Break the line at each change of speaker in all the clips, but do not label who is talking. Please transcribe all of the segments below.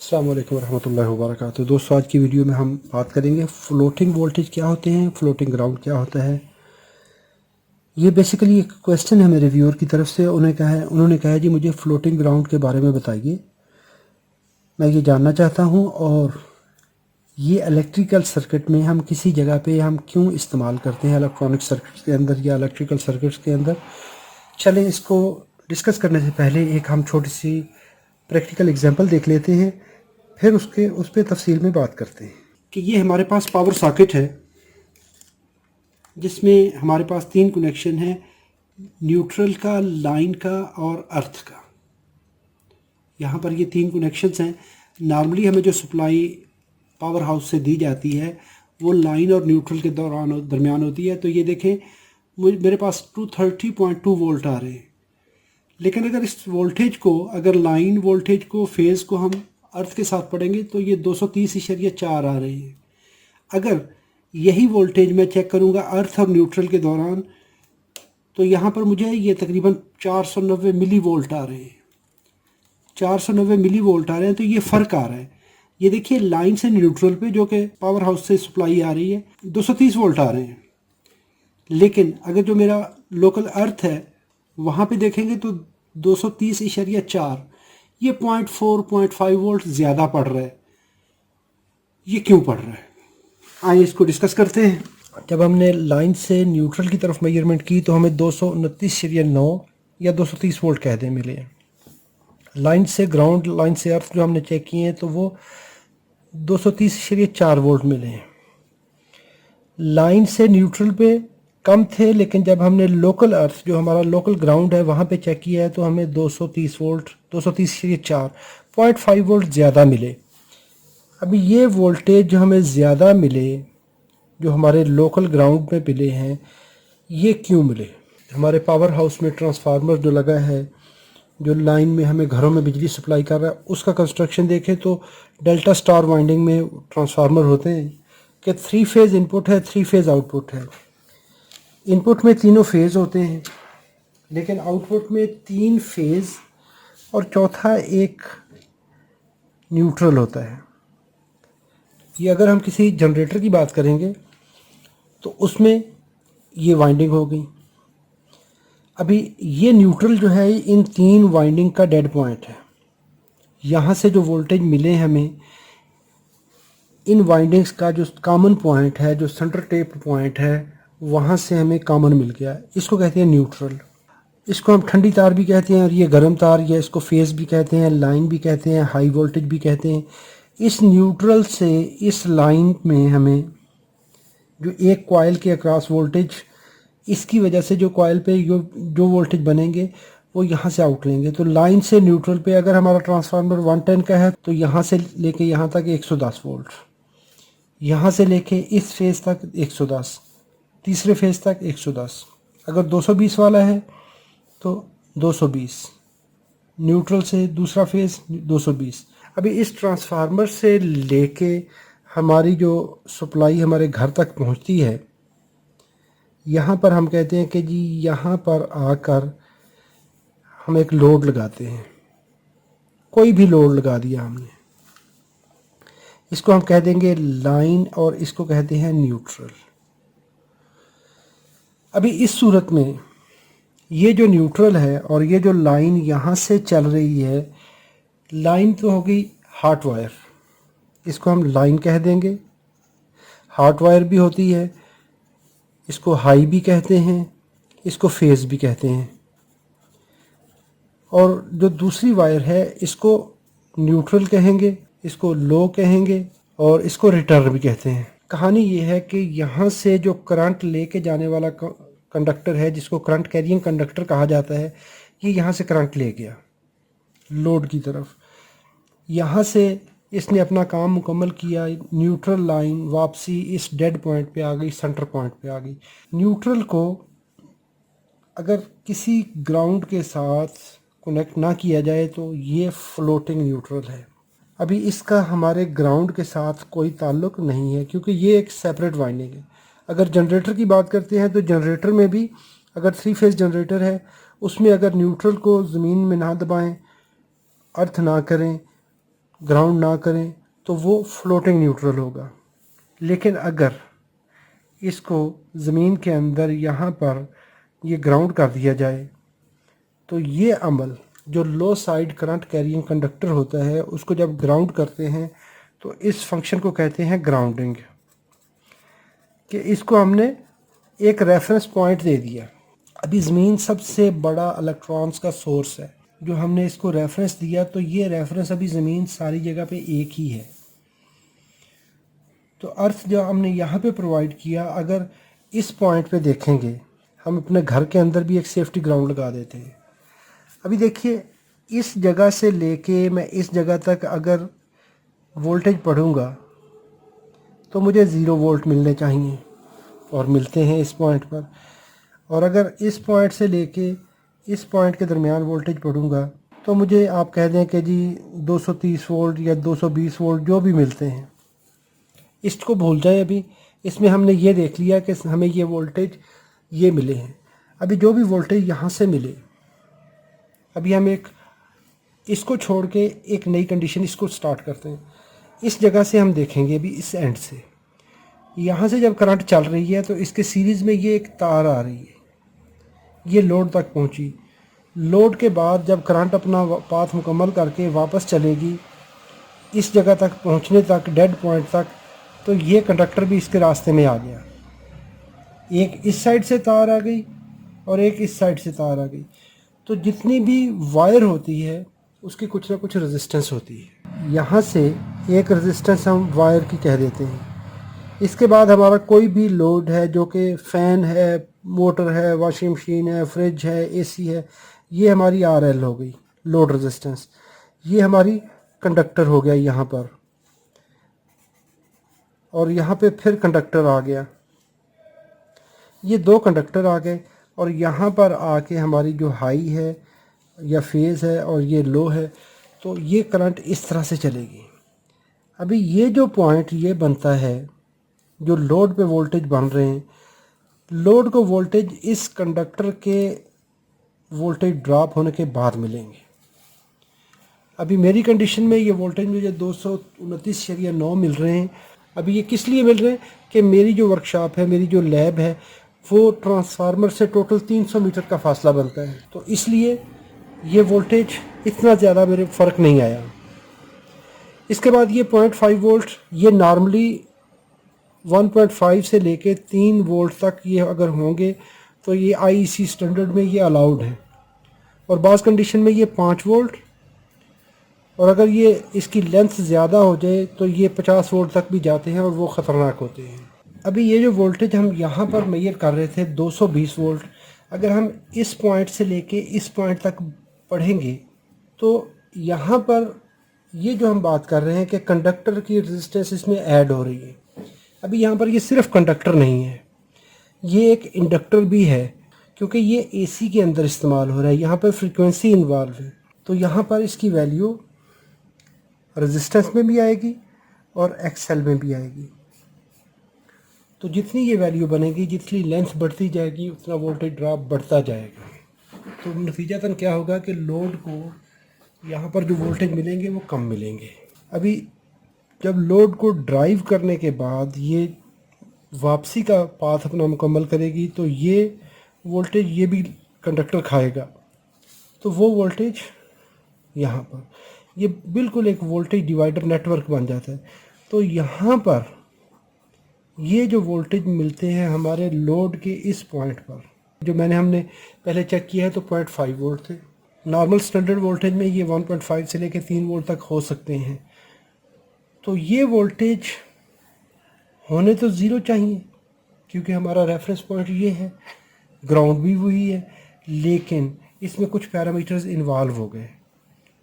अस्सलाम वालेकुम रहमतुल्लाहि व बरकातुहू। दोस्तों, आज की वीडियो में हम बात करेंगे फ्लोटिंग वोल्टेज क्या होते हैं, फ्लोटिंग ग्राउंड क्या होता है। ये बेसिकली एक क्वेश्चन है मेरे व्यूअर की तरफ से। उन्होंने कहा है जी मुझे फ्लोटिंग ग्राउंड के बारे में बताइए, मैं ये जानना चाहता हूँ। और ये इलेक्ट्रिकल सर्किट में हम किसी जगह पे हम क्यों इस्तेमाल करते हैं, इलेक्ट्रॉनिक सर्किट्स के अंदर या इलेक्ट्रिकल सर्किट्स के अंदर। चलें, इसको डिस्कस करने से पहले एक हम छोटी सी प्रैक्टिकल एग्जांपल देख लेते हैं, फिर उस पर तफसील में बात करते हैं। कि ये हमारे पास पावर सॉकेट है जिसमें हमारे पास तीन कनेक्शन है, न्यूट्रल का, लाइन का और अर्थ का। यहाँ पर ये तीन कनेक्शंस हैं। नॉर्मली हमें जो सप्लाई पावर हाउस से दी जाती है वो लाइन और न्यूट्रल के दरमियान होती है। तो ये देखें, मेरे पास 230.2 वोल्ट आ रहे हैं। लेकिन अगर इस वोल्टेज को, अगर लाइन वोल्टेज को, फेज़ को हम अर्थ के साथ पढ़ेंगे तो ये 230.4 आ रहे हैं। अगर यही वोल्टेज मैं चेक करूंगा अर्थ और न्यूट्रल के दौरान, तो यहाँ पर मुझे ये तकरीबन 490 मिली वोल्ट आ रहे हैं। 490 मिली वोल्ट आ रहे हैं, तो ये फ़र्क आ रहा है। ये देखिए, लाइन से न्यूट्रल पे जो कि पावर हाउस से सप्लाई आ रही है 230 वोल्ट आ रहे हैं। लेकिन अगर जो मेरा लोकल अर्थ है वहाँ पे देखेंगे तो 230.4, ये 0.5 वोल्ट ज़्यादा पड़ रहा है। ये क्यों पड़ रहा है, आइए इसको डिस्कस करते हैं। जब हमने लाइन से न्यूट्रल की तरफ मेजरमेंट की तो हमें 229.9 या 230 वोल्ट कह दें मिले। लाइन से ग्राउंड, लाइन से अर्थ जो हमने चेक किए हैं तो वो 230.4 वोल्ट मिले हैं। लाइन से न्यूट्रल पे कम थे, लेकिन जब हमने लोकल अर्थ, जो हमारा लोकल ग्राउंड है, वहाँ पे चेक किया है तो हमें 230 वोल्ट, 230.4, 0.5 वोल्ट ज़्यादा मिले। अभी ये वोल्टेज जो हमें ज़्यादा मिले, जो हमारे लोकल ग्राउंड में मिले हैं, ये क्यों मिले। हमारे पावर हाउस में ट्रांसफार्मर जो लगा है, जो लाइन में हमें घरों में बिजली सप्लाई कर रहा है, उसका कंस्ट्रक्शन देखें तो डेल्टा स्टार वाइंडिंग में ट्रांसफार्मर होते हैं कि 3 फेज़ इनपुट है, 3 फेज़ आउटपुट है। इनपुट में तीनों फेज़ होते हैं, लेकिन आउटपुट में 3 फेज़ और चौथा एक न्यूट्रल होता है। ये अगर हम किसी जनरेटर की बात करेंगे तो उसमें ये वाइंडिंग हो गई। अभी ये न्यूट्रल जो है इन 3 वाइंडिंग का डेड पॉइंट है। यहाँ से जो वोल्टेज मिले हमें, इन वाइंडिंग्स का जो कॉमन पॉइंट है, जो सेंटर टेप पॉइंट है, वहाँ से हमें कॉमन मिल गया। इसको कहते हैं न्यूट्रल। इसको हम ठंडी तार भी कहते हैं और ये गर्म तार, या इसको फेज़ भी कहते हैं, लाइन भी कहते हैं, हाई वोल्टेज भी कहते हैं। इस न्यूट्रल से इस लाइन में हमें जो एक कॉइल के अक्रॉस वोल्टेज, इसकी वजह से जो कॉइल पे जो वोल्टेज बनेंगे वो यहाँ से आउट लेंगे। तो लाइन से न्यूट्रल पे अगर हमारा ट्रांसफार्मर 110 का है तो यहाँ से लेके यहाँ तक 110 वोल्ट, यहाँ से लेके इस फेज़ तक 110, तीसरे फेज़ तक 110। अगर 220 वाला है तो 220, न्यूट्रल से दूसरा फेज़ 220। अभी इस ट्रांसफार्मर से लेके हमारी जो सप्लाई हमारे घर तक पहुंचती है, यहाँ पर हम कहते हैं कि जी यहाँ पर आकर हम एक लोड लगाते हैं। कोई भी लोड लगा दिया हमने, इसको हम कह देंगे लाइन और इसको कहते हैं न्यूट्रल। अभी इस सूरत में ये जो न्यूट्रल है और ये जो लाइन यहाँ से चल रही है, लाइन तो हो गई हॉट वायर, इसको हम लाइन कह देंगे। हॉट वायर भी होती है, इसको हाई भी कहते हैं, इसको फेज़ भी कहते हैं। और जो दूसरी वायर है इसको न्यूट्रल कहेंगे, इसको लो कहेंगे और इसको रिटर्न भी कहते हैं। कहानी ये है कि यहाँ से जो करंट लेके जाने वाला कंडक्टर है, जिसको करंट कैरिंग कंडक्टर कहा जाता है, ये यहाँ से करंट ले गया लोड की तरफ। यहाँ से इसने अपना काम मुकम्मल किया, न्यूट्रल लाइन वापसी इस डेड पॉइंट पे आ गई, सेंटर पॉइंट पे आ गई। न्यूट्रल को अगर किसी ग्राउंड के साथ कनेक्ट ना किया जाए तो ये फ्लोटिंग न्यूट्रल है। अभी इसका हमारे ग्राउंड के साथ कोई ताल्लुक़ नहीं है, क्योंकि ये एक सेपरेट वाइंडिंग है। अगर जनरेटर की बात करते हैं तो जनरेटर में भी, अगर 3 फेज़ जनरेटर है, उसमें अगर न्यूट्रल को ज़मीन में ना दबाएं, अर्थ ना करें, ग्राउंड ना करें तो वो फ्लोटिंग न्यूट्रल होगा। लेकिन अगर इसको ज़मीन के अंदर यहाँ पर ये ग्राउंड कर दिया जाए तो ये अमल जो लो साइड करंट कैरिंग कंडक्टर होता है उसको जब ग्राउंड करते हैं तो इस फंक्शन को कहते हैं ग्राउंडिंग। कि इसको हमने एक रेफरेंस पॉइंट दे दिया। अभी ज़मीन सबसे बड़ा इलेक्ट्रॉन्स का सोर्स है, जो हमने इसको रेफरेंस दिया तो ये रेफरेंस अभी ज़मीन सारी जगह पे एक ही है। तो अर्थ जो हमने यहाँ पे प्रोवाइड किया, अगर इस पॉइंट पे देखेंगे, हम अपने घर के अंदर भी एक सेफ्टी ग्राउंड लगा देते हैं। अभी देखिए इस जगह से लेके मैं इस जगह तक अगर वोल्टेज पढ़ूँगा तो मुझे 0 वोल्ट मिलने चाहिए और मिलते हैं इस पॉइंट पर। और अगर इस पॉइंट से लेके इस पॉइंट के दरमियान वोल्टेज पढ़ूँगा तो मुझे आप कह दें कि जी 230 वोल्ट या 220 वोल्ट जो भी मिलते हैं। इसको भूल जाए, अभी इसमें हमने ये देख लिया कि हमें ये वोल्टेज ये मिले हैं। अभी जो भी वोल्टेज यहाँ से मिले, अभी हम एक इसको छोड़ के एक नई कंडीशन इसको स्टार्ट करते हैं। इस जगह से हम देखेंगे, अभी इस एंड से यहाँ से जब करंट चल रही है तो इसके सीरीज़ में ये एक तार आ रही है, ये लोड तक पहुँची। लोड के बाद जब करंट अपना पाथ मुकम्मल करके वापस चलेगी इस जगह तक पहुँचने तक, डेड पॉइंट तक, तो ये कंडक्टर भी इसके रास्ते में आ गया। एक इस साइड से तार आ गई और एक इस साइड से तार आ गई। तो जितनी भी वायर होती है उसकी कुछ ना कुछ रेजिस्टेंस होती है। यहाँ से एक रेजिस्टेंस हम वायर की कह देते हैं। इसके बाद हमारा कोई भी लोड है, जो कि फ़ैन है, मोटर है, वॉशिंग मशीन है, फ्रिज है, एसी है, ये हमारी आरएल हो गई, लोड रेजिस्टेंस। ये हमारी कंडक्टर हो गया यहाँ पर, और यहाँ पे फिर कंडक्टर आ गया। ये 2 कंडक्टर आ गए और यहाँ पर आके हमारी जो हाई है या फेज़ है और ये लो है, तो ये करंट इस तरह से चलेगी। अभी ये जो पॉइंट ये बनता है, जो लोड पे वोल्टेज बन रहे हैं, लोड को वोल्टेज इस कंडक्टर के वोल्टेज ड्रॉप होने के बाद मिलेंगे। अभी मेरी कंडीशन में ये वोल्टेज मुझे 229.9 मिल रहे हैं। अभी ये किस लिए मिल रहे हैं कि मेरी जो वर्कशॉप है, मेरी जो लैब है, वो ट्रांसफार्मर से टोटल 300 मीटर का फासला बनता है, तो इसलिए ये वोल्टेज इतना ज़्यादा मेरे फ़र्क नहीं आया। इसके बाद ये 0.5 वोल्ट, ये नॉर्मली 1.5 से लेके 3 वोल्ट तक ये अगर होंगे तो ये आईईसी स्टैंडर्ड में ये अलाउड है। और बाज़ कंडीशन में ये 5 वोल्ट, और अगर ये इसकी लेंथ ज़्यादा हो जाए तो ये 50 वोल्ट तक भी जाते हैं और वो ख़तरनाक होते हैं। अभी ये जो वोल्टेज हम यहाँ पर मेजर कर रहे थे 220 वोल्ट, अगर हम इस पॉइंट से लेके इस पॉइंट तक पढ़ेंगे तो यहाँ पर ये जो हम बात कर रहे हैं कि कंडक्टर की रेजिस्टेंस इसमें ऐड हो रही है। अभी यहाँ पर ये सिर्फ कंडक्टर नहीं है, ये एक इंडक्टर भी है, क्योंकि ये एसी के अंदर इस्तेमाल हो रहा है, यहाँ पर फ्रीक्वेंसी इन्वॉल्व है। तो यहाँ पर इसकी वैल्यू रेजिस्टेंस में भी आएगी और एक्सएल में भी आएगी। तो जितनी ये वैल्यू बनेगी, जितनी लेंथ बढ़ती जाएगी, उतना वोल्टेज ड्रॉप बढ़ता जाएगा। तो नतीजतन क्या होगा कि लोड को यहाँ पर जो वोल्टेज मिलेंगे वो कम मिलेंगे। अभी जब लोड को ड्राइव करने के बाद ये वापसी का पाथ अपना मुकम्मल करेगी तो ये वोल्टेज ये भी कंडक्टर खाएगा, तो वो वोल्टेज यहाँ पर ये बिल्कुल एक वोल्टेज डिवाइडर नेटवर्क बन जाता है। तो यहाँ पर ये जो वोल्टेज मिलते हैं हमारे लोड के इस पॉइंट पर, जो हमने पहले चेक किया है तो 0.5 वोल्ट थे। नॉर्मल स्टैंडर्ड वोल्टेज में ये 1.5 से लेकर 3 वोल्ट तक हो सकते हैं। तो ये वोल्टेज होने तो ज़ीरो चाहिए, क्योंकि हमारा रेफरेंस पॉइंट ये है, ग्राउंड भी वही है, लेकिन इसमें कुछ पैरामीटर्स इन्वॉल्व हो गए।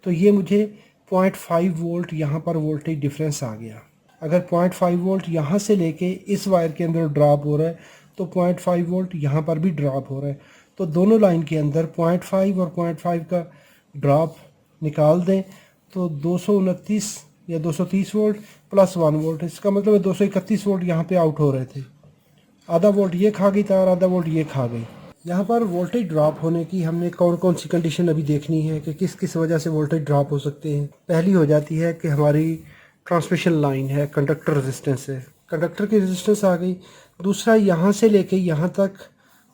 तो ये मुझे 0.5 वोल्ट यहाँ पर वोल्टेज डिफरेंस आ गया। अगर 0.5 वोल्ट यहाँ से लेके इस वायर के अंदर ड्रॉप हो रहा है तो 0.5 वोल्ट यहाँ पर भी ड्रॉप हो रहा है। तो दोनों लाइन के अंदर 0.5 और 0.5 का ड्रॉप निकाल दें तो 229 या 230 वोल्ट प्लस 1 वोल्ट, इसका मतलब है 231 वोल्ट यहाँ पे आउट हो रहे थे। आधा वोल्ट ये खा गई तार, आधा वोल्ट ये खा गई। यहाँ पर वोल्टेज ड्रॉप होने की हमने कौन कौन सी कंडीशन अभी देखनी है कि किस किस वजह से वोल्टेज ड्रॉप हो सकते हैं। पहली हो जाती है कि हमारी ट्रांसमिशन लाइन है, कंडक्टर रेजिस्टेंस है, कंडक्टर की रेजिस्टेंस आ गई। दूसरा, यहाँ से लेके यहाँ तक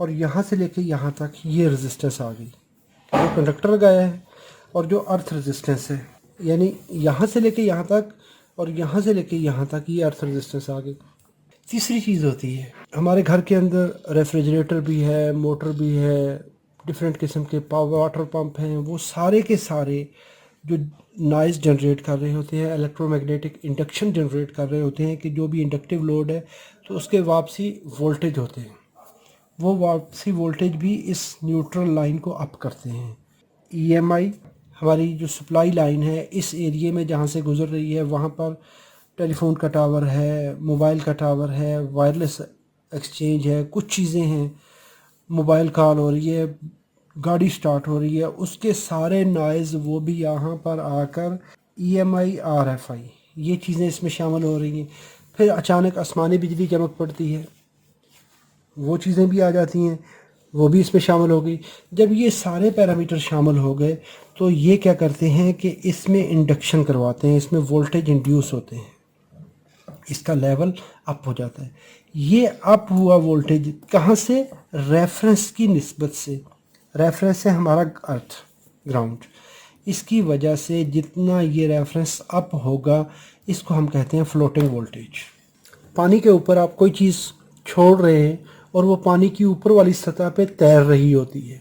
और यहाँ से लेके यहाँ तक ये रेजिस्टेंस आ गई, जो कंडक्टर लगाया है, और जो अर्थ रेजिस्टेंस है, यानी यहाँ से लेके यहाँ तक और यहाँ से लेके यहाँ तक ये अर्थ रेजिस्टेंस आ गई। तीसरी चीज़ होती है, हमारे घर के अंदर रेफ्रिजरेटर भी है, मोटर भी है, डिफरेंट किस्म के वाटर पंप हैं, वो सारे के सारे जो नॉइज़ जनरेट कर रहे होते हैं, इलेक्ट्रोमैग्नेटिक इंडक्शन जनरेट कर रहे होते हैं कि जो भी इंडक्टिव लोड है तो उसके वापसी वोल्टेज होते हैं, वो वापसी वोल्टेज भी इस न्यूट्रल लाइन को अप करते हैं। ईएमआई हमारी जो सप्लाई लाइन है इस एरिए में जहाँ से गुजर रही है, वहाँ पर टेलीफोन का टावर है, मोबाइल का टावर है, वायरलेस एक्सचेंज है, कुछ चीज़ें हैं, मोबाइल कॉल हो रही है, गाड़ी स्टार्ट हो रही है, उसके सारे नॉइज़ वो भी यहाँ पर आकर ईएमआई आरएफआई ये चीज़ें इसमें शामिल हो रही हैं। फिर अचानक आसमानी बिजली चमक पड़ती है, वो चीज़ें भी आ जाती हैं, वो भी इसमें शामिल हो गई। जब ये सारे पैरामीटर शामिल हो गए तो ये क्या करते हैं कि इसमें इंडक्शन करवाते हैं, इसमें वोल्टेज इंड्यूस होते हैं, इसका लेवल अप हो जाता है। ये अप हुआ वोल्टेज कहाँ से? रेफरेंस की निस्बत से। रेफरेंस है हमारा अर्थ, ग्राउंड। इसकी वजह से जितना ये रेफरेंस अप होगा इसको हम कहते हैं फ्लोटिंग वोल्टेज। पानी के ऊपर आप कोई चीज़ छोड़ रहे हैं और वो पानी की ऊपर वाली सतह पे तैर रही होती है,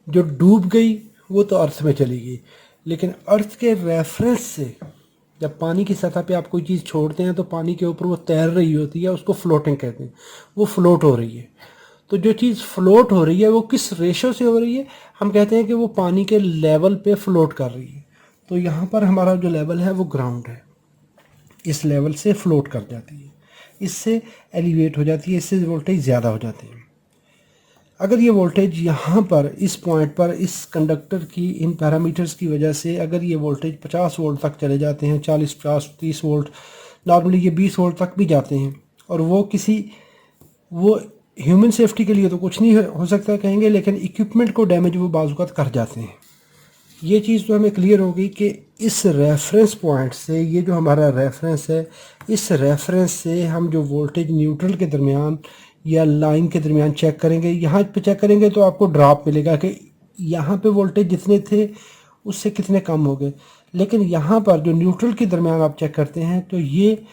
जो डूब गई वो तो अर्थ में चली गई, लेकिन अर्थ के रेफरेंस से जब पानी की सतह पे आप कोई चीज़ छोड़ते हैं तो पानी के ऊपर वो तैर रही होती है, उसको फ्लोटिंग कहते हैं, वो फ्लोट हो रही है। तो जो चीज़ फ्लोट हो रही है वो किस रेशो से हो रही है? हम कहते हैं कि वो पानी के लेवल पे फ्लोट कर रही है। तो यहाँ पर हमारा जो लेवल है वो ग्राउंड है, इस लेवल से फ्लोट कर जाती है, इससे एलिवेट हो जाती है, इससे वोल्टेज ज़्यादा हो जाती है। अगर ये वोल्टेज यहाँ पर इस पॉइंट पर इस कंडक्टर की इन पैरामीटर्स की वजह से अगर ये वोल्टेज 50 वोल्ट तक चले जाते हैं, 40, 50, 30 वोल्ट, नॉर्मली ये 20 वोल्ट तक भी जाते हैं, और वो ह्यूमन सेफ्टी के लिए तो कुछ नहीं हो सकता कहेंगे, लेकिन इक्विपमेंट को डैमेज वो बाज़ कर जाते हैं। ये चीज़ तो हमें क्लियर हो गई कि इस रेफरेंस पॉइंट से, ये जो हमारा रेफरेंस है, इस रेफरेंस से हम जो वोल्टेज न्यूट्रल के दरमियान या लाइन के दरमियान चेक करेंगे, यहाँ पे चेक करेंगे तो आपको ड्रॉप मिलेगा कि यहाँ पे वोल्टेज जितने थे उससे कितने कम हो गए। लेकिन यहाँ पर जो न्यूट्रल के दरमियान आप चेक करते हैं तो ये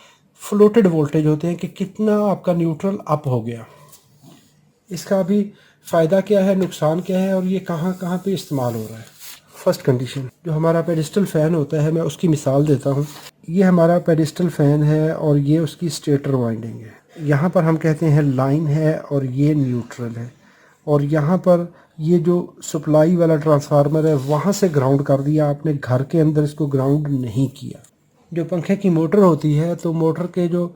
फ्लोटेड वोल्टेज होते हैं कि कितना आपका न्यूट्रल अप हो गया। इसका भी फ़ायदा क्या है, नुकसान क्या है, और ये कहाँ कहाँ पे इस्तेमाल हो रहा है। फर्स्ट कंडीशन, जो हमारा पेडिस्टल फ़ैन होता है, मैं उसकी मिसाल देता हूँ। ये हमारा पेडिस्टल फ़ैन है और ये उसकी स्टेटर वाइंडिंग है। यहाँ पर हम कहते हैं लाइन है और ये न्यूट्रल है, और यहाँ पर ये जो सप्लाई वाला ट्रांसफार्मर है वहाँ से ग्राउंड कर दिया आपने, घर के अंदर इसको ग्राउंड नहीं किया। जो पंखे की मोटर होती है तो मोटर के जो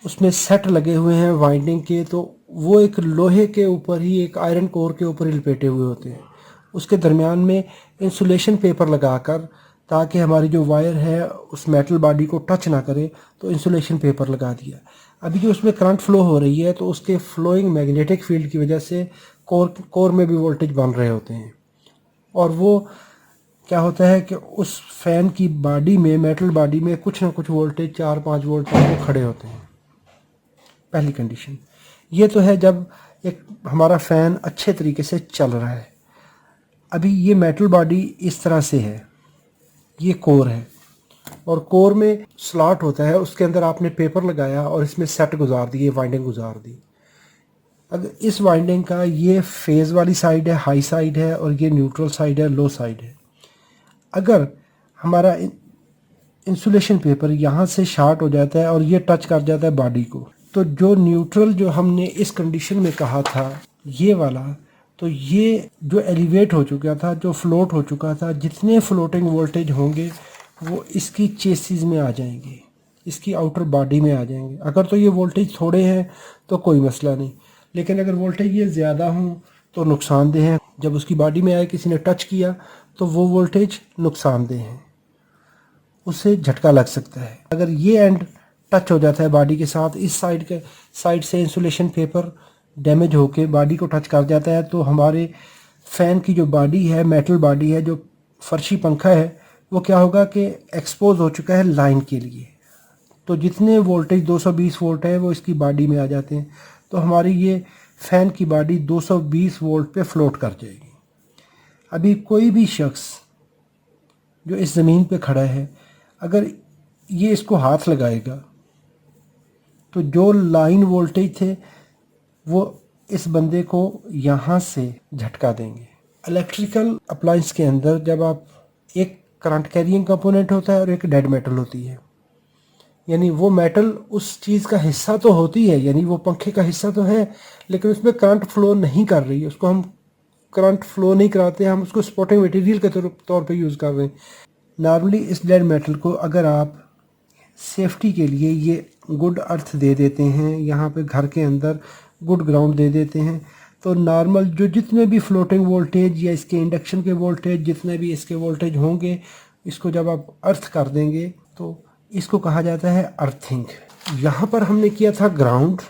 उसमें सेट लगे हुए हैं वाइंडिंग के, तो वो एक लोहे के ऊपर ही, एक आयरन कोर के ऊपर ही लपेटे हुए होते हैं। उसके दरमियान में इंसुलेशन पेपर लगाकर, ताकि हमारी जो वायर है उस मेटल बॉडी को टच ना करे, तो इंसुलेशन पेपर लगा दिया। अभी जो उसमें करंट फ्लो हो रही है तो उसके फ्लोइंग मैग्नेटिक फील्ड की वजह से कोर में भी वोल्टेज बन रहे होते हैं, और वो क्या होता है कि उस फैन की बॉडी में, मेटल बॉडी में कुछ ना कुछ वोल्टेज 4-5 वोल्ट तक वो खड़े होते हैं। पहली कंडीशन ये तो है जब एक हमारा फ़ैन अच्छे तरीके से चल रहा है। अभी ये मेटल बॉडी इस तरह से है, ये कोर है, और कोर में स्लॉट होता है, उसके अंदर आपने पेपर लगाया और इसमें सेट गुजार दिए, वाइंडिंग गुजार दी। अगर इस वाइंडिंग का ये फेज़ वाली साइड है, हाई साइड है, और ये न्यूट्रल साइड है, लो साइड है। अगर हमारा इंसुलेशन पेपर यहाँ से शार्ट हो जाता है और ये टच कर जाता है बॉडी को, तो जो न्यूट्रल जो हमने इस कंडीशन में कहा था ये वाला, तो ये जो एलिवेट हो चुका था, जो फ्लोट हो चुका था, जितने फ्लोटिंग वोल्टेज होंगे वो इसकी चेसिस में आ जाएंगे, इसकी आउटर बॉडी में आ जाएंगे। अगर तो ये वोल्टेज थोड़े हैं तो कोई मसला नहीं, लेकिन अगर वोल्टेज ये ज़्यादा हों तो नुकसानदेह है। जब उसकी बॉडी में आए, किसी ने टच किया, तो वो वोल्टेज नुकसानदेह है, उससे झटका लग सकता है। अगर ये एंड टच हो जाता है बॉडी के साथ, इस साइड से इंसुलेशन पेपर डैमेज होके बॉडी को टच कर जाता है तो हमारे फ़ैन की जो बॉडी है, मेटल बॉडी है, जो फर्शी पंखा है, वो क्या होगा कि एक्सपोज हो चुका है लाइन के लिए। तो जितने वोल्टेज 220 वोल्ट है वो इसकी बॉडी में आ जाते हैं, तो हमारी ये फ़ैन की बॉडी 220 वोल्ट पे फ्लोट कर जाएगी। अभी कोई भी शख्स जो इस ज़मीन पे खड़ा है, अगर ये इसको हाथ लगाएगा तो जो लाइन वोल्टेज थे वो इस बंदे को यहाँ से झटका देंगे। इलेक्ट्रिकल अप्लायंस के अंदर जब आप एक करंट कैरिंग कंपोनेंट होता है और एक डेड मेटल होती है, यानी वो मेटल उस चीज़ का हिस्सा तो होती है, यानी वो पंखे का हिस्सा तो है, लेकिन उसमें करंट फ्लो नहीं कर रही है, उसको हम करंट फ्लो नहीं कराते, हम उसको सपोर्टिंग मटेरियल के तौर पे यूज़ कर रहे हैं। नॉर्मली इस डेड मेटल को अगर आप सेफ्टी के लिए ये गुड अर्थ दे देते हैं, यहाँ पे घर के अंदर गुड ग्राउंड दे देते हैं, तो नॉर्मल जो जितने भी फ्लोटिंग वोल्टेज या इसके इंडक्शन के वोल्टेज, जितने भी इसके वोल्टेज होंगे, इसको जब आप अर्थ कर देंगे तो इसको कहा जाता है अर्थिंग। यहाँ पर हमने किया था ग्राउंड,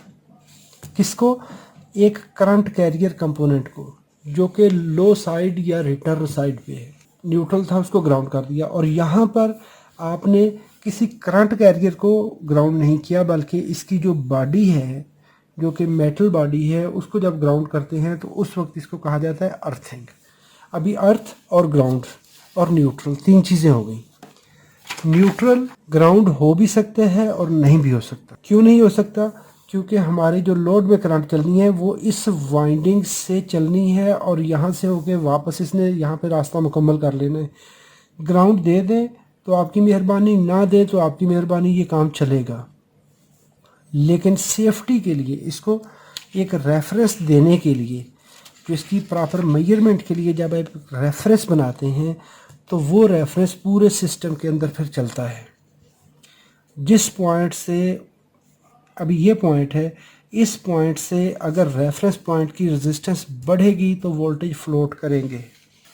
किसको? एक करंट कैरियर कंपोनेंट को, जो कि लो साइड या रिटर्न साइड पे है, न्यूट्रल था, उसको ग्राउंड कर दिया। और यहाँ पर आपने किसी करंट कैरियर को ग्राउंड नहीं किया, बल्कि इसकी जो बॉडी है, जो कि मेटल बॉडी है, उसको जब ग्राउंड करते हैं तो उस वक्त इसको कहा जाता है अर्थिंग। अभी अर्थ और ग्राउंड और न्यूट्रल तीन चीज़ें हो गई। न्यूट्रल ग्राउंड हो भी सकता है और नहीं भी हो सकता। क्यों नहीं हो सकता? क्योंकि हमारी जो लोड में करंट चलनी है वो इस वाइंडिंग से चलनी है और यहाँ से होके वापस इसने यहाँ पे रास्ता मुकम्मल कर लेना है। ग्राउंड दे दें तो आपकी मेहरबानी, ना दें तो आपकी मेहरबानी, ये काम चलेगा। लेकिन सेफ्टी के लिए इसको एक रेफरेंस देने के लिए, जो इसकी प्रॉपर मेजरमेंट के लिए जब आप रेफरेंस बनाते हैं तो वो रेफरेंस पूरे सिस्टम के अंदर फिर चलता है। जिस पॉइंट से अभी ये पॉइंट है, इस पॉइंट से अगर रेफरेंस पॉइंट की रेजिस्टेंस बढ़ेगी तो वोल्टेज फ्लोट करेंगे,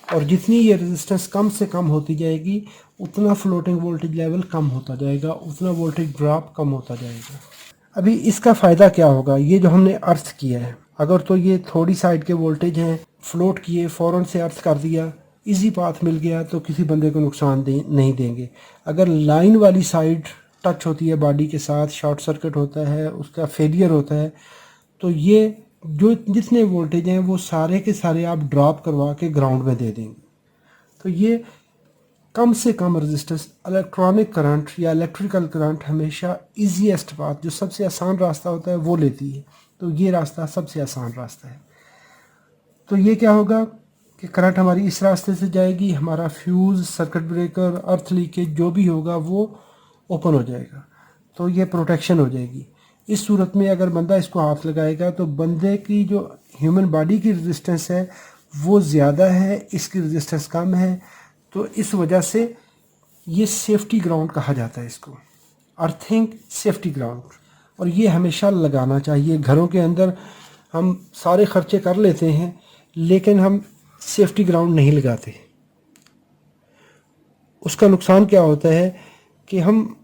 और जितनी ये रेजिस्टेंस कम से कम होती जाएगी उतना फ्लोटिंग वोल्टेज लेवल कम होता जाएगा, उतना वोल्टेज ड्रॉप कम होता जाएगा। अभी इसका फ़ायदा क्या होगा? ये जो हमने अर्थ किया है, अगर तो ये थोड़ी साइड के वोल्टेज हैं, फ्लोट किए, फ़ौरन से अर्थ कर दिया, इजी पाथ मिल गया, तो किसी बंदे को नुकसान नहीं देंगे। अगर लाइन वाली साइड टच होती है बॉडी के साथ, शॉर्ट सर्किट होता है, उसका फेलियर होता है, तो ये जो जितने वोल्टेज हैं वो सारे के सारे आप ड्रॉप करवा के ग्राउंड में दे देंगे। तो ये कम से कम रेजिस्टेंस, इलेक्ट्रॉनिक करंट या इलेक्ट्रिकल करंट हमेशा ईजीएस्ट पाथ, जो सबसे आसान रास्ता होता है, वो लेती है। तो ये रास्ता सबसे आसान रास्ता है। तो ये क्या होगा कि करंट हमारी इस रास्ते से जाएगी, हमारा फ्यूज़, सर्किट ब्रेकर, अर्थ लीकेज जो भी होगा वो ओपन हो जाएगा, तो ये प्रोटेक्शन हो जाएगी। इस सूरत में अगर बंदा इसको हाथ लगाएगा तो बंदे की जो ह्यूमन बॉडी की रेजिस्टेंस है वो ज़्यादा है, इसकी रेजिस्टेंस कम है, तो इस वजह से ये सेफ्टी ग्राउंड कहा जाता है इसको, अर्थिंग सेफ्टी ग्राउंड। और ये हमेशा लगाना चाहिए। घरों के अंदर हम सारे खर्चे कर लेते हैं लेकिन हम सेफ्टी ग्राउंड नहीं लगाते। उसका नुकसान क्या होता है कि हम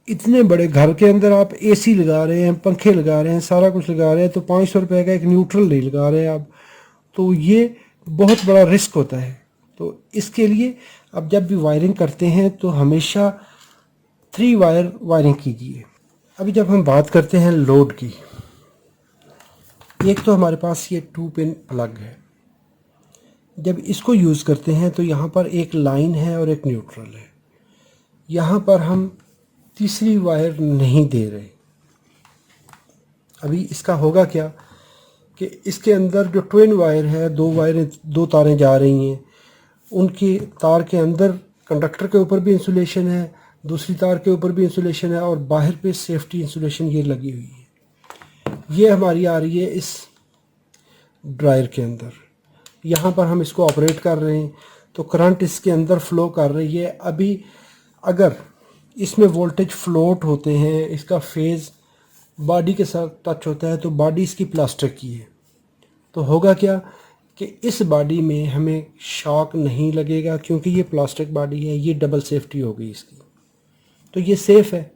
इतने बड़े घर के अंदर आप एसी लगा रहे हैं, पंखे लगा रहे हैं, सारा कुछ लगा रहे हैं, तो 500 रुपये का एक न्यूट्रल नहीं लगा रहे हैं आप, तो ये बहुत बड़ा रिस्क होता है। तो इसके लिए अब जब भी वायरिंग करते हैं तो हमेशा 3 वायर वायरिंग कीजिए। अभी जब हम बात करते हैं लोड की, एक तो हमारे पास ये 2 पिन प्लग है। जब इसको यूज़ करते हैं तो यहाँ पर एक लाइन है और एक न्यूट्रल है। यहाँ पर हम तीसरी वायर नहीं दे रहे। अभी इसका होगा क्या कि इसके अंदर जो ट्विन वायर है, 2 तारें जा रही हैं, उनकी तार के अंदर कंडक्टर के ऊपर भी इंसुलेशन है, दूसरी तार के ऊपर भी इंसुलेशन है, और बाहर पे सेफ्टी इंसुलेशन ये लगी हुई है। ये हमारी आ रही है इस ड्रायर के अंदर। यहाँ पर हम इसको ऑपरेट कर रहे हैं तो करंट इसके अंदर फ्लो कर रही है। अभी अगर इसमें वोल्टेज फ्लोट होते हैं, इसका फेज़ बॉडी के साथ टच होता है, तो बॉडी इसकी प्लास्टिक की है, तो होगा क्या कि इस बॉडी में हमें शॉक नहीं लगेगा क्योंकि ये प्लास्टिक बॉडी है, ये डबल सेफ्टी हो गई इसकी, तो ये सेफ़ है।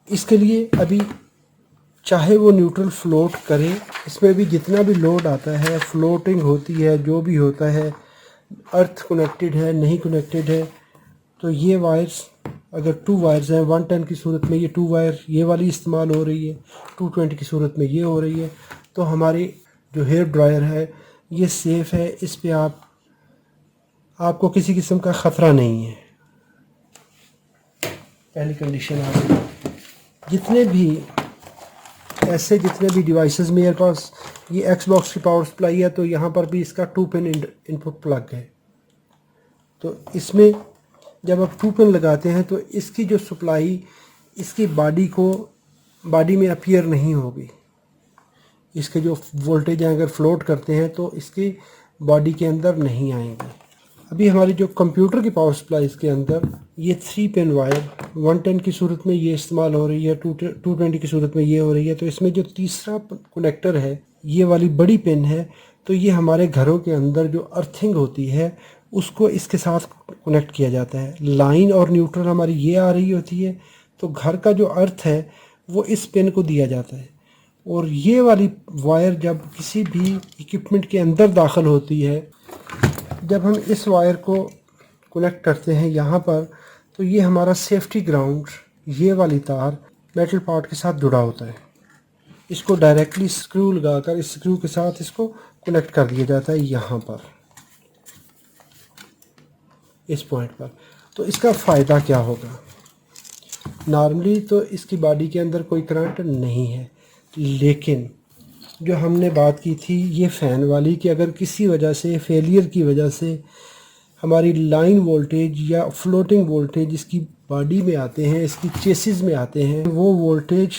इसके लिए अभी चाहे वो न्यूट्रल फ्लोट करे, इसमें भी जितना भी लोड आता है, फ्लोटिंग होती है, जो भी होता है, अर्थ कनेक्टेड है नहीं कनेक्टेड है, तो ये वायर्स अगर 2 वायर्स हैं 110 की सूरत में ये 2 वायर ये वाली इस्तेमाल हो रही है, 220 की सूरत में ये हो रही है, तो हमारी जो हेयर ड्रायर है ये सेफ़ है, इस पे आपको किसी किस्म का ख़तरा नहीं है। पहली कंडीशन आ गई। जितने भी डिवाइसेस मेरे पास, ये एक्सबॉक्स की पावर सप्लाई है, तो यहाँ पर भी इसका 2 पिन इनपुट प्लग है। तो इसमें जब आप 2 पिन लगाते हैं तो इसकी जो सप्लाई इसकी बॉडी में अपीयर नहीं होगी। इसके जो वोल्टेज हैं अगर फ्लोट करते हैं तो इसकी बॉडी के अंदर नहीं आएंगे। अभी हमारी जो कंप्यूटर की पावर सप्लाई के अंदर ये 3 पिन वायर 110 की सूरत में ये इस्तेमाल हो रही है, 220 की सूरत में ये हो रही है। तो इसमें जो तीसरा कनेक्टर है ये वाली बड़ी पिन है, तो ये हमारे घरों के अंदर जो अर्थिंग होती है उसको इसके साथ कनेक्ट किया जाता है। लाइन और न्यूट्रल हमारी ये आ रही होती है, तो घर का जो अर्थ है वो इस पिन को दिया जाता है। और ये वाली वायर जब किसी भी इक्विपमेंट के अंदर दाखिल होती है, जब हम इस वायर को कनेक्ट करते हैं यहाँ पर, तो ये हमारा सेफ्टी ग्राउंड ये वाली तार मेटल पार्ट के साथ जुड़ा होता है। इसको डायरेक्टली स्क्रू लगाकर इस स्क्रू के साथ इसको कनेक्ट कर दिया जाता है यहाँ पर, इस पॉइंट पर। तो इसका फ़ायदा क्या होगा? नॉर्मली तो इसकी बॉडी के अंदर कोई करंट नहीं है, लेकिन जो हमने बात की थी ये फ़ैन वाली कि अगर किसी वजह से फेलियर की वजह से हमारी लाइन वोल्टेज या फ्लोटिंग वोल्टेज इसकी बॉडी में आते हैं, इसकी चेसिस में आते हैं, वो वोल्टेज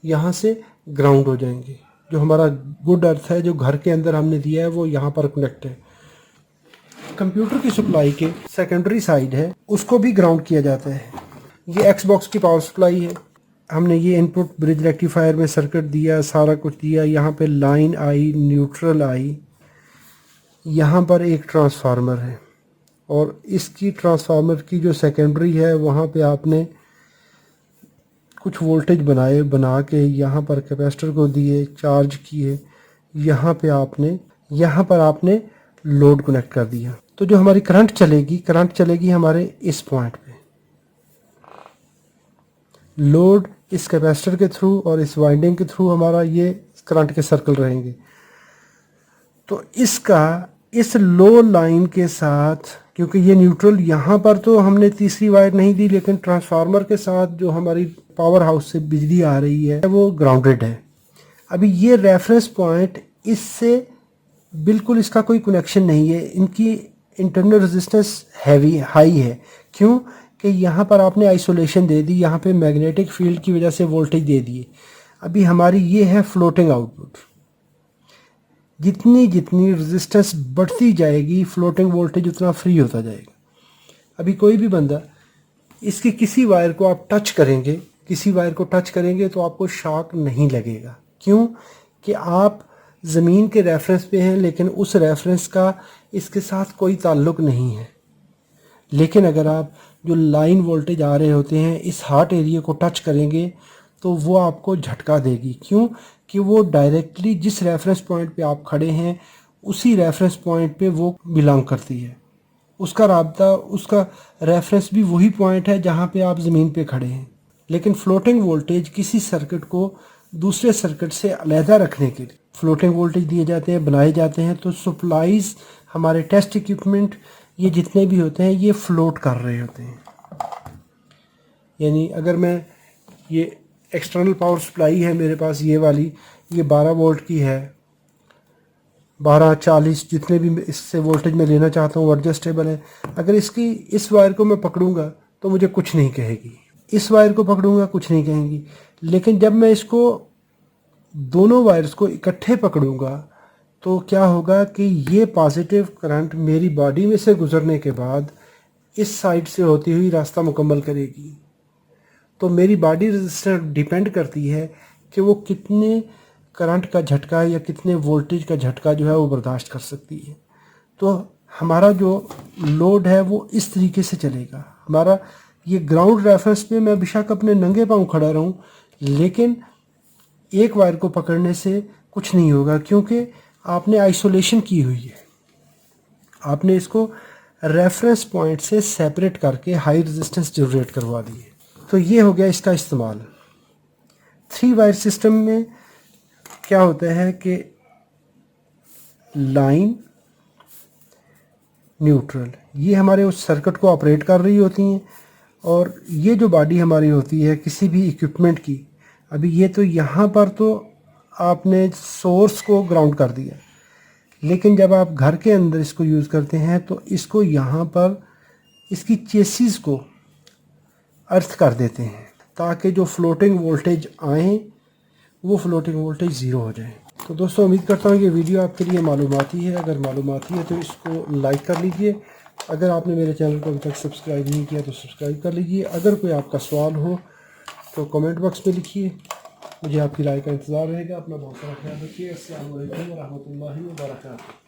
यहाँ से ग्राउंड हो जाएंगे। जो हमारा गुड अर्थ है जो घर के अंदर हमने दिया है वो यहाँ पर कनेक्ट है। कंप्यूटर की सप्लाई के सेकेंडरी साइड है उसको भी ग्राउंड किया जाता है। ये एक्सबॉक्स की पावर सप्लाई है, हमने ये इनपुट ब्रिज रेक्टिफायर में सर्किट दिया, सारा कुछ दिया, यहाँ पे लाइन आई, न्यूट्रल आई, यहाँ पर एक ट्रांसफार्मर है और इसकी ट्रांसफार्मर की जो सेकेंडरी है वहाँ पे आपने कुछ वोल्टेज बना के यहाँ पर कैपेसिटर को दिए, चार्ज किए, यहाँ पर आपने लोड कनेक्ट कर दिया। तो जो हमारी करंट चलेगी हमारे इस पॉइंट पे, लोड इस कैपेसिटर के थ्रू और इस वाइंडिंग के थ्रू हमारा ये करंट के सर्कल रहेंगे। तो इस लो लाइन के साथ, क्योंकि ये न्यूट्रल यहाँ पर तो हमने तीसरी वायर नहीं दी, लेकिन ट्रांसफार्मर के साथ जो हमारी पावर हाउस से बिजली आ रही है वो ग्राउंडेड है। अभी ये रेफरेंस पॉइंट इससे बिल्कुल इसका कोई कनेक्शन नहीं है। इनकी इंटरनल रेजिस्टेंस हाई है। क्यों? कि यहाँ पर आपने आइसोलेशन दे दी, यहाँ पे मैग्नेटिक फील्ड की वजह से वोल्टेज दे दिए। अभी हमारी ये है फ्लोटिंग आउटपुट। जितनी रेजिस्टेंस बढ़ती जाएगी फ्लोटिंग वोल्टेज उतना फ्री होता जाएगा। अभी कोई भी बंदा इसकी किसी वायर को टच करेंगे तो आपको शॉक नहीं लगेगा। क्यों? कि आप ज़मीन के रेफरेंस पे हैं, लेकिन उस रेफरेंस का इसके साथ कोई ताल्लुक़ नहीं है। लेकिन अगर आप जो लाइन वोल्टेज आ रहे होते हैं इस हार्ट एरिया को टच करेंगे तो वो आपको झटका देगी। क्यों? कि वो डायरेक्टली जिस रेफरेंस पॉइंट पे आप खड़े हैं उसी रेफरेंस पॉइंट पे वो बिलोंग करती है। उसका रेफरेंस भी वही पॉइंट है जहाँ पे आप ज़मीन पे खड़े हैं। लेकिन फ्लोटिंग वोल्टेज किसी सर्किट को दूसरे सर्किट से अलहदा रखने के लिए फ्लोटिंग वोल्टेज दिए जाते हैं, बनाए जाते हैं। तो सप्लाईज हमारे टेस्ट इक्विपमेंट ये जितने भी होते हैं ये फ्लोट कर रहे होते हैं। यानी अगर मैं ये एक्सटर्नल पावर सप्लाई है मेरे पास ये वाली, ये 12 वोल्ट की है, 12, 40 जितने भी इससे वोल्टेज मैं लेना चाहता हूँ एडजस्टेबल है। अगर इस वायर को मैं पकड़ूंगा तो मुझे कुछ नहीं कहेगी, इस वायर को पकड़ूंगा कुछ नहीं कहेंगी। लेकिन जब मैं इसको दोनों वायर्स को इकट्ठे पकड़ूंगा तो क्या होगा कि ये पॉजिटिव करंट मेरी बॉडी में से गुजरने के बाद इस साइड से होती हुई रास्ता मुकम्मल करेगी। तो मेरी बॉडी रेजिस्टेंस डिपेंड करती है कि वो कितने करंट का झटका या कितने वोल्टेज का झटका जो है वो बर्दाश्त कर सकती है। तो हमारा जो लोड है वो इस तरीके से चलेगा। हमारा ये ग्राउंड रेफरेंस पे मैं बेशक अपने नंगे पाँव खड़ा रहूं, लेकिन एक वायर को पकड़ने से कुछ नहीं होगा, क्योंकि आपने आइसोलेशन की हुई है। आपने इसको रेफरेंस पॉइंट से सेपरेट करके हाई रेजिस्टेंस जनरेट करवा दी है। तो ये हो गया इसका इस्तेमाल। 3 वायर सिस्टम में क्या होता है कि लाइन, न्यूट्रल, ये हमारे उस सर्किट को ऑपरेट कर रही होती हैं, और ये जो बॉडी हमारी होती है किसी भी इक्विपमेंट की, अभी ये तो यहाँ पर तो आपने सोर्स को ग्राउंड कर दिया, लेकिन जब आप घर के अंदर इसको यूज़ करते हैं तो इसको यहाँ पर इसकी चेसिस को अर्थ कर देते हैं, ताकि जो फ्लोटिंग वोल्टेज आए वो फ्लोटिंग वोल्टेज ज़ीरो हो जाए। तो दोस्तों, उम्मीद करता हूँ कि वीडियो आपके लिए मालूमाती है। अगर मालूमाती है तो इसको लाइक कर लीजिए। अगर आपने मेरे चैनल को अभी तक सब्सक्राइब नहीं किया तो सब्सक्राइब कर लीजिए। अगर कोई आपका सवाल हो तो कमेंट बॉक्स में लिखिए, मुझे आपकी राय का इंतज़ार रहेगा। अपना बहुत सारा ख्याल रखिए। अस्सलाम वालेकुम व रहमतुल्लाहि व बरकातहू।